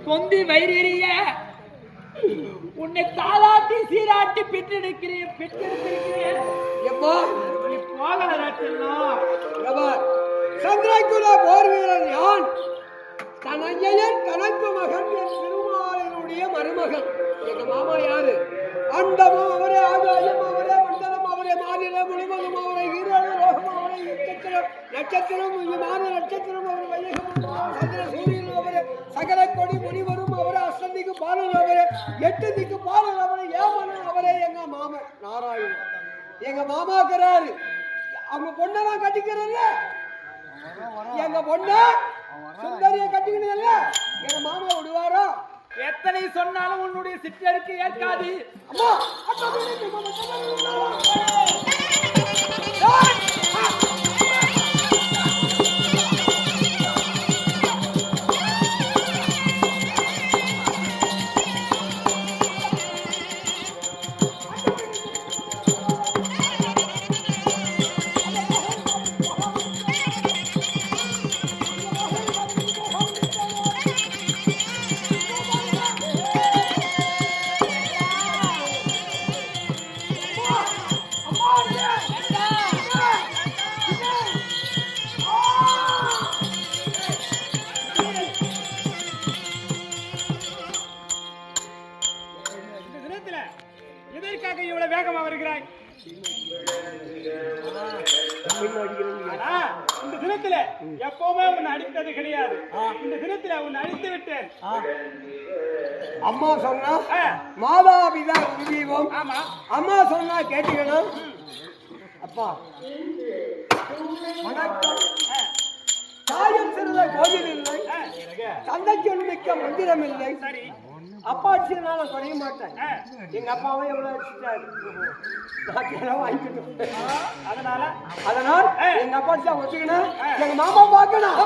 கொந்தி வயிறிய உன்னை தாளாட்டி சீராட்டி பெற்றெடுக்கிறேன் சந்திரகுல போர் வீரன் யான் தனஞ்சயன் கணக்கு மகன் என் திருமாலினுடைய மருமகன். எங்க மாமா யாரு? அண்டமும் அவரே, ஆகாயம் அவரே, மண்டலம் அவரே, மாநிலம் முழுவதும் அவரை, ஈரோடு லோகம் அவரை, நட்சத்திரம் விமான நட்சத்திரம் அவர், வையகம் சந்திர சூரியன் அவரே, சகல கொடி முனிவரும் அவரே, அஷ்டதிக்கு பாலன் அவரே, 8 திக்கு பாலன் அவரே, ஏமனும் அவரே. எங்க மாமன் நாராயணன் எங்க மாமாக்கிறாரு. அவங்க பொண்ணெல்லாம் கட்டிக்கிறல்ல, எங்க பொண்ணு சுந்தரிய கட்டிக்கிறதுல எங்க மாமா விடுவாரோ? எத்தனை சொன்னாலும் உன்னுடைய சிற்றருக்கு ஏற்காது. அம்மா எதற்காக இவ்வளவு வேகமா வருகிறாய்? இந்த தினத்துல எப்பவுமே உன்னை அடித்தது கிடையாது. இந்த தினத்துல உன்னை அடித்து விட்டேன். அம்மா சொன்னா மாதாபிதா குருதீபம். ஆமா, அம்மா சொன்னா கேட்டுக்கணும். அப்பா வணக்கம். தாயம் சிறந்த கோவில் இல்லை, தந்தைக்கு மிக்க மந்திரம் இல்லை. சரி, அப்பா அடிச்சதுனால குறைய மாட்டேன். எங்க அப்பாவே எவ்வளவு அடிச்சுட்டாரு, வாங்கிக்கணும். அதனால் எங்க அப்பா அடிச்சா ஒத்துக்கணும். எங்க மாமா பார்க்கணும்.